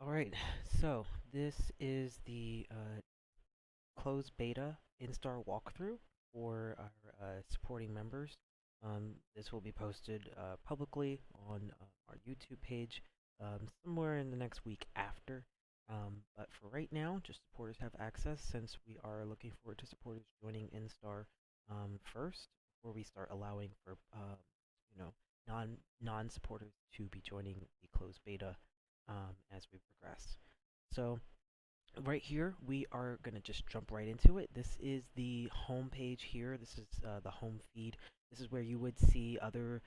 All right, so this is the closed beta Instar walkthrough for our supporting members. This will be posted publicly on our YouTube page somewhere in the next week after. But for right now, just supporters have access since we are looking forward to supporters joining Instar first before we start allowing for you know non-supporters to be joining the closed beta as we progress. So right here, we are going to just jump right into it. This is the home page here. This is the home feed. This is where you would see other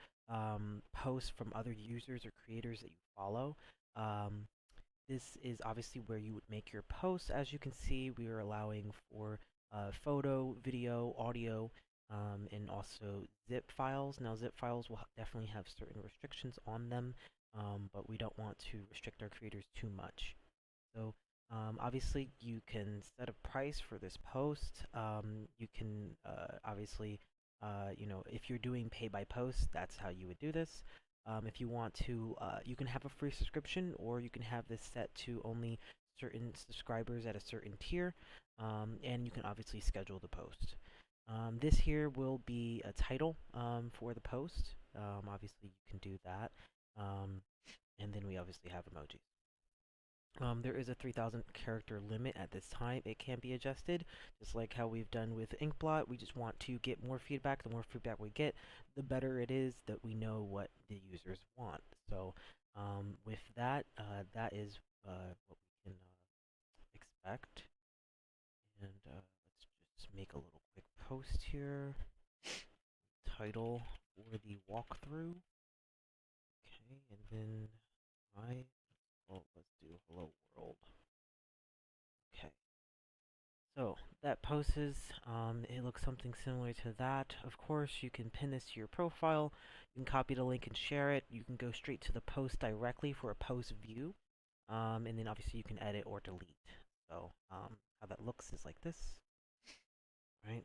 posts from other users or creators that you follow. Um, this is obviously where you would make your posts. As you can see, we are allowing for photo, video, audio, and also zip files. Now, zip files will definitely have certain restrictions on them, but we don't want to restrict our creators too much. So obviously you can set a price for this post. You can obviously, if you're doing pay by post, that's how you would do this. If you want to, you can have a free subscription, or you can have this set to only certain subscribers at a certain tier, and you can obviously schedule the post. This here will be a title for the post. Obviously, you can do that. Um, and then we obviously have emojis. There is a 3,000 character limit at this time. It can be adjusted, just like how we've done with InkBlot. We just want to get more feedback. The more feedback we get, the better it is that we know what the users want. So with that, that is what we can expect. And let's just make a little quick post here. Title for the walkthrough. Okay, and then let's do hello world. Okay. So that poses, it looks something similar to that. Of course, you can pin this to your profile. You can copy the link and share it. You can go straight to the post directly for a post view. And then obviously you can edit or delete. So how that looks is like this, right?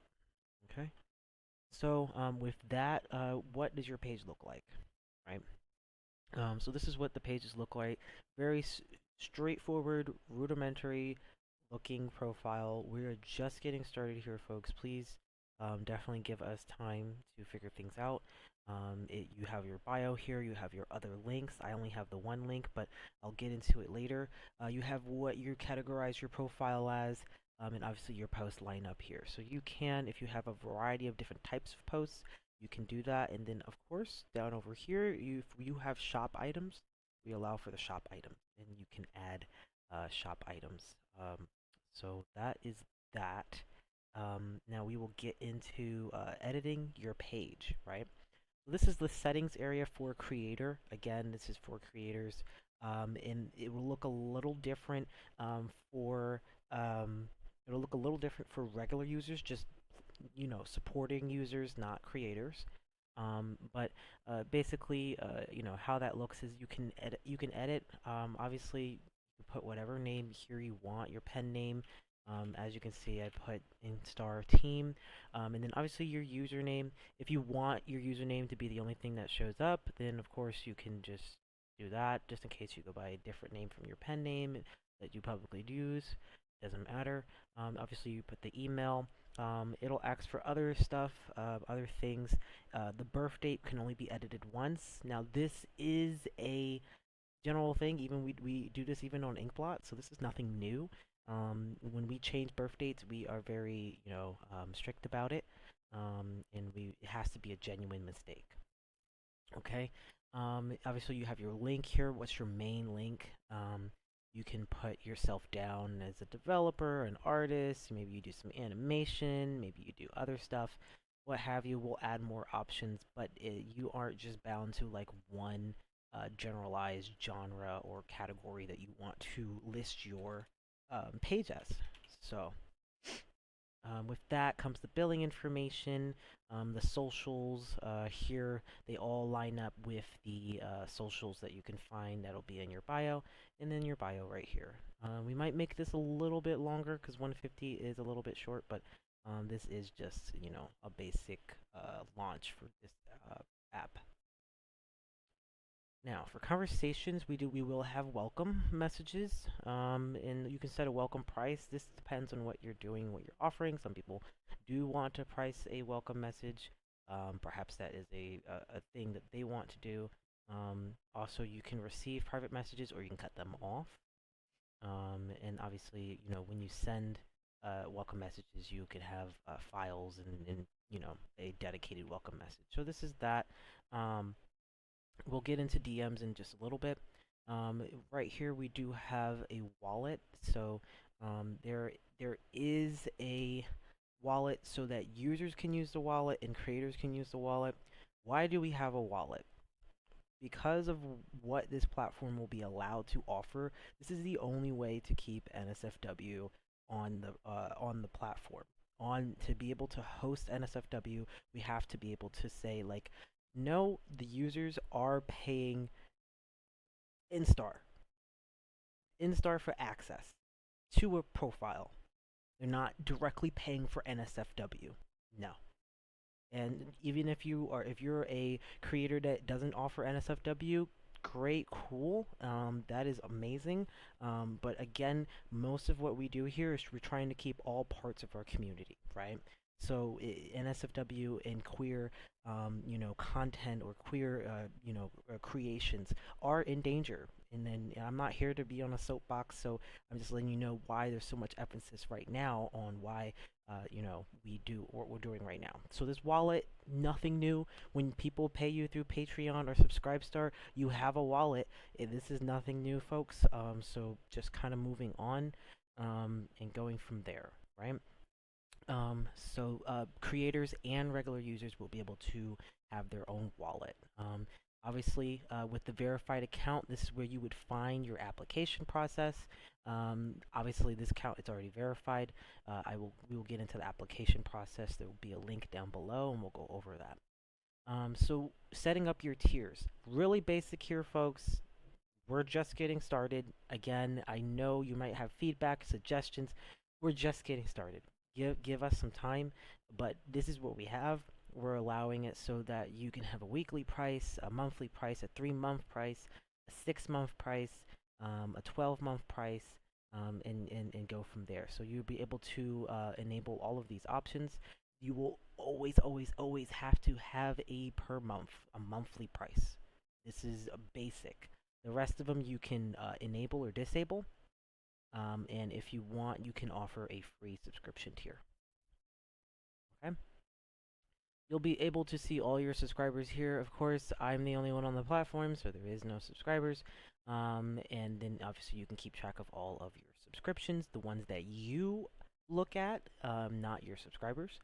Okay. So with that, what does your page look like, right? So this is what the pages look like. Very straightforward, rudimentary looking profile. We're just getting started here, folks. Please definitely give us time to figure things out. You have your bio here. You have your other links. I only have the one link, but I'll get into it later. You have what you categorize your profile as, and obviously your post line up here. So you can, if you have a variety of different types of posts, you can do that. And then of course down over here, if you have shop items, we allow for the shop items, and you can add shop items. So that is that. Now we will get into editing your page, right? This is the settings area for creator. Again, this is for creators, and it will look a little different for it'll look a little different for regular users, just supporting users, not creators. But basically, how that looks is you can edit. Obviously, you put whatever name here you want, your pen name. As you can see, I put Instar Team, and then obviously your username. If you want your username to be the only thing that shows up, then of course you can just do that, just in case you go by a different name from your pen name that you publicly use. Doesn't matter. Obviously, you put the email. It'll ask for other stuff, other things. The birth date can only be edited once. Now, this is a general thing. Even we do this even on InkBlot, so this is nothing new. When we change birth dates, we are very strict about it, and it has to be a genuine mistake. Okay. Obviously, you have your link here. What's your main link? You can put yourself down as a developer, an artist. Maybe you do some animation. Maybe you do other stuff. What have you. We'll add more options, but you aren't just bound to like one generalized genre or category that you want to list your page as. So. With that comes the billing information, the socials. Here, they all line up with the socials that you can find that'll be in your bio, and then your bio right here. We might make this a little bit longer because 150 is a little bit short, but this is just, a basic launch for this app. Now, for conversations, we will have welcome messages, and you can set a welcome price. This depends on what you're doing, what you're offering. Some people do want to price a welcome message. Perhaps that is a thing that they want to do. Also, you can receive private messages or you can cut them off. And obviously, when you send welcome messages, you can have files and a dedicated welcome message. So this is that. Um, we'll get into DMs in just a little bit. Right here, we do have a wallet. So there is a wallet so that users can use the wallet and creators can use the wallet. Why do we have a wallet? Because of what this platform will be allowed to offer, this is the only way to keep NSFW on the platform. On to be able to host NSFW, we have to be able to say like, no, the users are paying Instar, Instar for access to a profile. They're not directly paying for NSFW. No. And even if you're a creator that doesn't offer NSFW, great, cool. That is amazing. But again, most of what we do here is we're trying to keep all parts of our community, right? So NSFW and queer, content or queer, creations are in danger. And then I'm not here to be on a soapbox, so I'm just letting you know why there's so much emphasis right now on why we do what we're doing right now. So this wallet, nothing new. When people pay you through Patreon or Subscribestar, you have a wallet. This is nothing new, folks. So just kind of moving on, and going from there, right? Creators and regular users will be able to have their own wallet. Obviously, with the verified account, this is where you would find your application process. Obviously, this account it's already verified. We will get into the application process. There will be a link down below, and we'll go over that. So setting up your tiers, really basic here, folks. We're just getting started. Again, I know you might have feedback, suggestions. We're just getting started. Give us some time, but this is what we have. We're allowing it so that you can have a weekly price, a monthly price, a 3-month price, a 6-month price, a 12-month price, and go from there. So you'll be able to enable all of these options. You will always, always, always have to have a per month, a monthly price. This is a basic. The rest of them you can enable or disable. And if you want, you can offer a free subscription tier. Okay? You'll be able to see all your subscribers here. Of course, I'm the only one on the platform, so there is no subscribers. And then obviously you can keep track of all of your subscriptions, the ones that you look at, not your subscribers.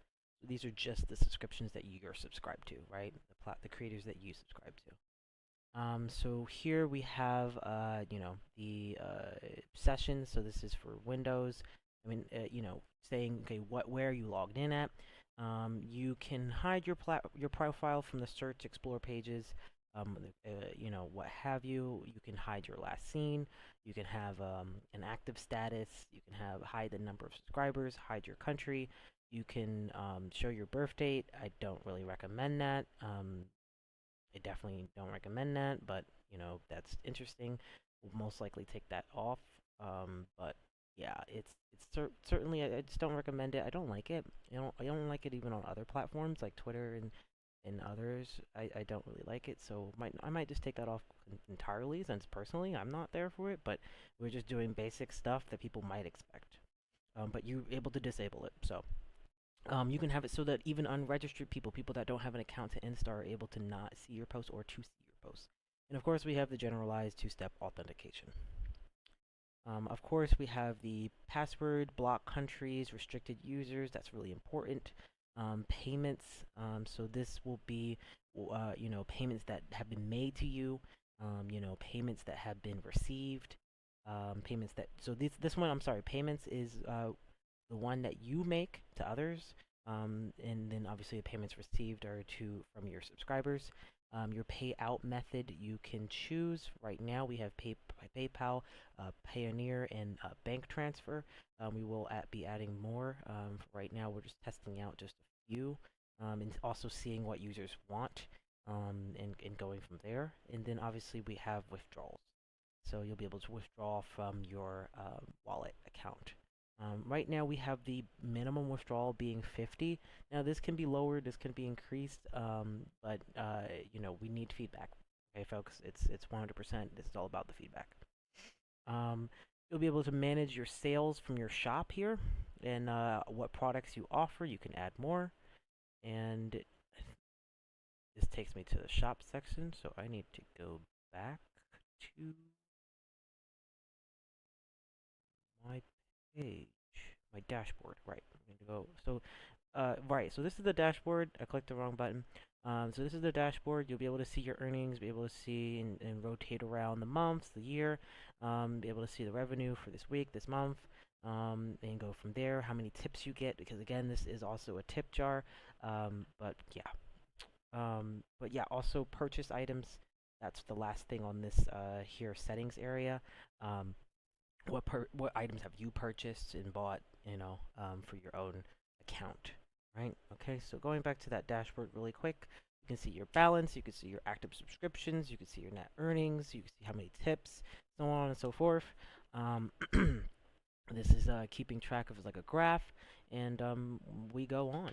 These are just the subscriptions that you're subscribed to, right? The creators that you subscribe to. So here we have, the sessions. So this is for Windows. I mean, saying, okay, where you logged in at. You can hide your profile from the search explore pages. What have you. You can hide your last seen. You can have an active status. You can hide the number of subscribers, hide your country. You can show your birth date. I don't really recommend that. I definitely don't recommend that, but that's interesting. We'll most likely take that off. But yeah, certainly I just don't recommend it. I don't like it. I don't like it even on other platforms like Twitter and others. I don't really like it, so I might just take that off entirely since personally I'm not there for it. But we're just doing basic stuff that people might expect. But you're able to disable it, so. You can have it so that even unregistered people, people that don't have an account to Instar, are able to not see your posts or to see your posts. And of course, we have the generalized two-step authentication. Of course, we have the password, block countries, restricted users. That's really important. Payments. So this will be, payments that have been made to you. Payments that have been received. Payments that. So this one, I'm sorry. Payments is the one that you make to others, and then obviously the payments received are from your subscribers. Your payout method you can choose. Right now we have PayPal, Payoneer, and bank transfer. We will be adding more. Right now we're just testing out just a few, and also seeing what users want. and going from there. And then obviously we have withdrawals. So you'll be able to withdraw from your wallet account. Right now we have the minimum withdrawal being 50. Now this can be lowered, this can be increased, but you know, we need feedback. Okay, folks, it's 100%. This is all about the feedback. Um, you'll be able to manage your sales from your shop here, and what products you offer. You can add more, and this takes me to the shop section. So I need to go back to my page, my dashboard. Right. I'm going to go. So, right. So this is the dashboard. I clicked the wrong button. So this is the dashboard. You'll be able to see your earnings, be able to see and rotate around the months, the year, be able to see the revenue for this week, this month, and go from there. How many tips you get, because again, this is also a tip jar. But yeah, also purchase items. That's the last thing on this here settings area. Um, what items have you purchased and bought, you know, for your own account, right? Okay, so going back to that dashboard really quick, you can see your balance, you can see your active subscriptions, you can see your net earnings, you can see how many tips, so on and so forth. This is keeping track of like a graph, and we go on.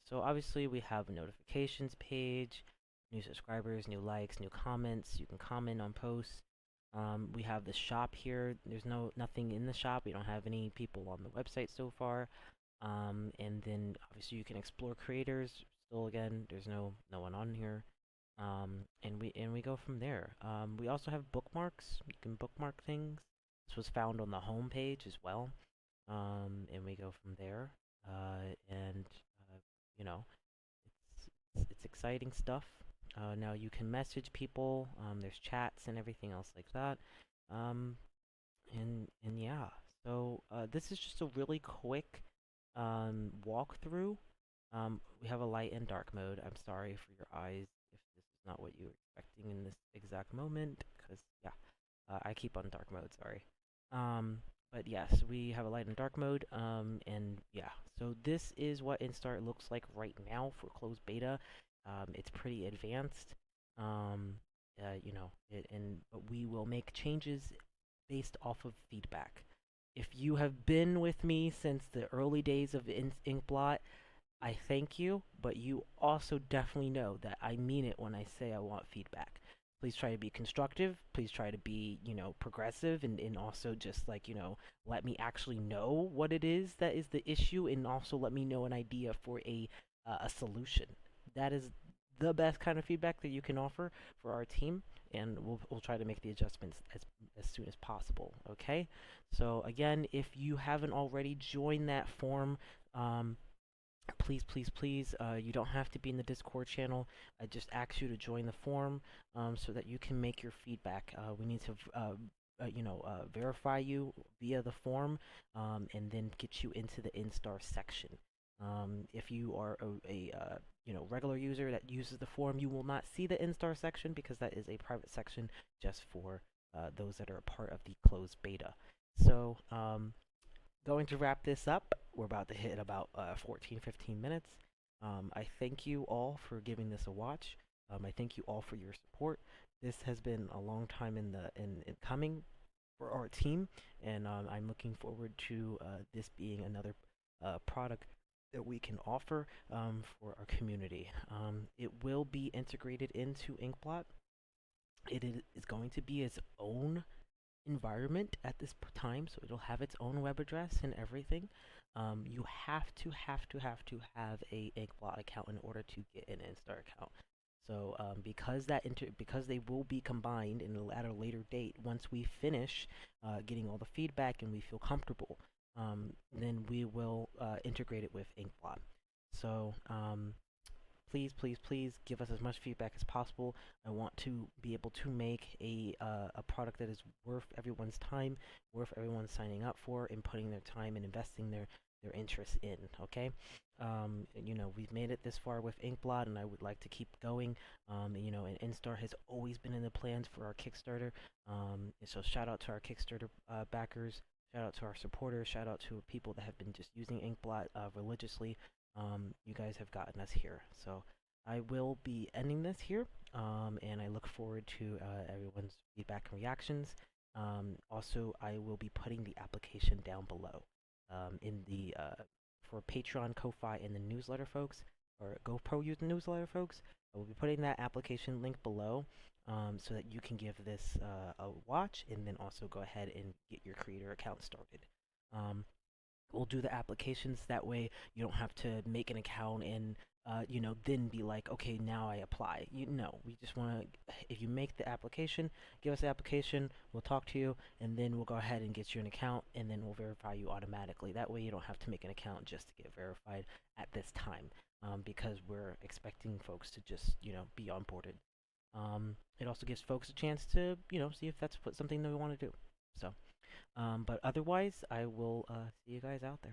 So obviously we have a notifications page, new subscribers, new likes, new comments. You can comment on posts. We have the shop here. There's nothing in the shop. We don't have any people on the website so far. And then obviously you can explore creators. Still, again, there's no one on here. And we go from there. We also have bookmarks. You can bookmark things. This was found on the home page as well. And we go from there. And you know, it's exciting stuff. Now you can message people. There's chats and everything else like that. Um, and yeah, so this is just a really quick walkthrough. We have a light and dark mode. I'm sorry for your eyes if this is not what you were expecting in this exact moment, because yeah, I keep on dark mode. Sorry. But yes, we have a light and dark mode. And yeah, so this is what Instar looks like right now for closed beta. It's pretty advanced. Um, you know, but we will make changes based off of feedback. If you have been with me since the early days of InkBlot, I thank you, but you also definitely know that I mean it when I say I want feedback. Please try to be constructive. Please try to be, you know, progressive, and also just like, you know, let me actually know what it is that is the issue, and also let me know an idea for a solution. That is the best kind of feedback that you can offer for our team, and we'll try to make the adjustments as soon as possible. Okay. So again, if you haven't already joined that forum, please, you don't have to be in the Discord channel. I just ask you to join the forum, so that you can make your feedback. We need to verify you via the form, and then get you into the Instar section. If you are a regular user that uses the forum, you will not see the Instar section, because that is a private section just for those that are a part of the closed beta. So going to wrap this up. We're about to hit about 14-15 minutes. I thank you all for giving this a watch. I thank you all for your support. This has been a long time in coming for our team, and I'm looking forward to this being another product that we can offer for our community. It will be integrated into InkBlot. It is going to be its own environment at this time, so it'll have its own web address and everything. You have to have a InkBlot account in order to get an Instar account. So because they will be combined at a later date, once we finish getting all the feedback and we feel comfortable, then we will integrate it with InkBlot. So please give us as much feedback as possible. I want to be able to make a product that is worth everyone's time, worth everyone signing up for and putting their time and investing their interest in. Okay, we've made it this far with InkBlot, and I would like to keep going. And Instar has always been in the plans for our Kickstarter. So shout out to our Kickstarter backers. Shout out to our supporters. Shout out to people that have been just using InkBlot religiously. You guys have gotten us here. So I will be ending this here, and I look forward to everyone's feedback and reactions. Also, I will be putting the application down below in the for Patreon, Ko-Fi, and the newsletter folks, or GoPro user newsletter folks. I will be putting that application link below so that you can give this a watch and then also go ahead and get your creator account started. Um, we'll do the applications that way you don't have to make an account and then be like, okay, now I apply. We just want to, if you make the application, give us the application, we'll talk to you, and then we'll go ahead and get you an account, and then we'll verify you automatically. That way you don't have to make an account just to get verified at this time, because we're expecting folks to just be onboarded. It also gives folks a chance to see if that's something that we want to do. So but otherwise, I will see you guys out there.